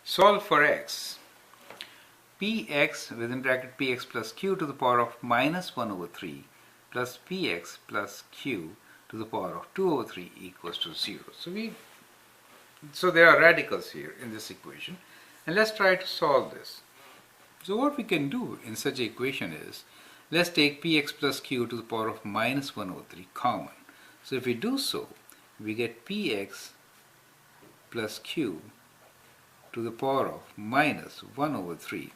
Solve for x. Px within bracket px plus q to the power of minus 1 over 3 plus px plus q to the power of 2 over 3 equals to 0. So there are radicals here in this equation, and let's try to solve this. So what we can do in such an equation is, let's take px plus q to the power of minus 1 over 3 common. So if we do so, we get px plus q to the power of minus 1 over 3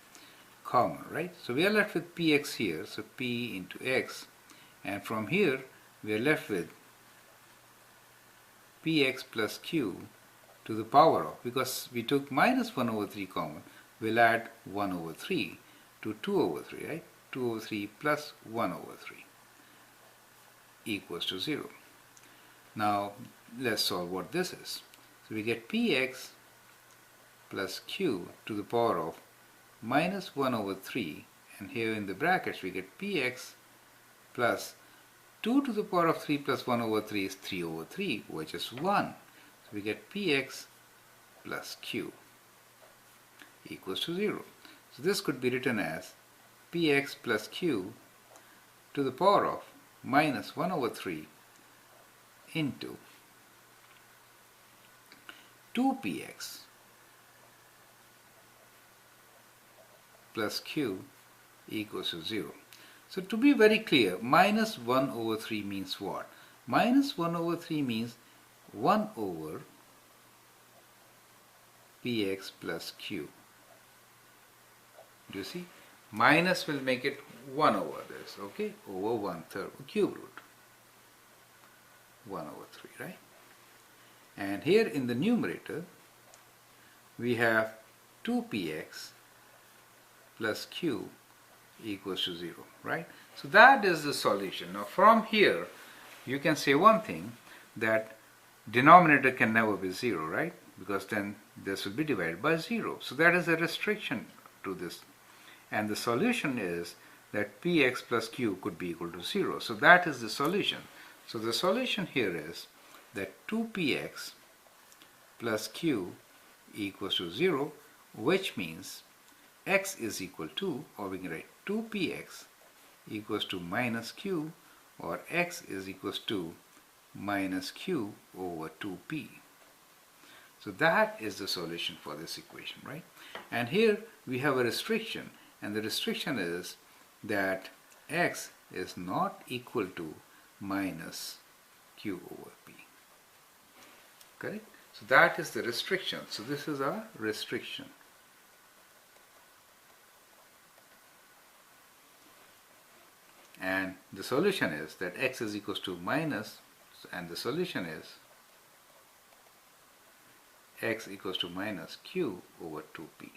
common, right? So we are left with px here, so p into x, and from here we are left with px plus q to the power of, because we took minus 1 over 3 common, we'll add 1 over 3 to 2 over 3, right? 2 over 3 plus 1 over 3 equals to 0. Now let's solve what this is. So we get px plus q to the power of minus 1 over 3, and here in the brackets we get px plus 2 to the power of 3 plus 1 over 3 is 3 over 3, which is 1. So we get px plus q equals to 0. So this could be written as px plus q to the power of minus 1 over 3 into 2px plus q equals to 0. So to be very clear, minus 1 over 3 means what? Minus 1 over 3 means 1 over px plus q. Do you see? Minus will make it 1 over this, okay? Over 1/3, cube root. 1 over 3, right? And here in the numerator, we have 2px plus q equals to 0, right? So that is the solution. Now from here, you can say one thing, that denominator can never be 0, right? Because then this will be divided by 0. So that is a restriction to this. And the solution is that px plus q could be equal to 0. So that is the solution. So the solution here is that 2px plus q equals to 0, which means x is equal to, or we can write 2px equals to minus q, or x is equals to minus q over 2p. So that is the solution for this equation, right? And here we have a restriction, and the restriction is that x is not equal to minus q over p. Correct? So that is the restriction. So this is our restriction. And the solution is that x is equals to minus, and the solution is x equals to minus q over 2p.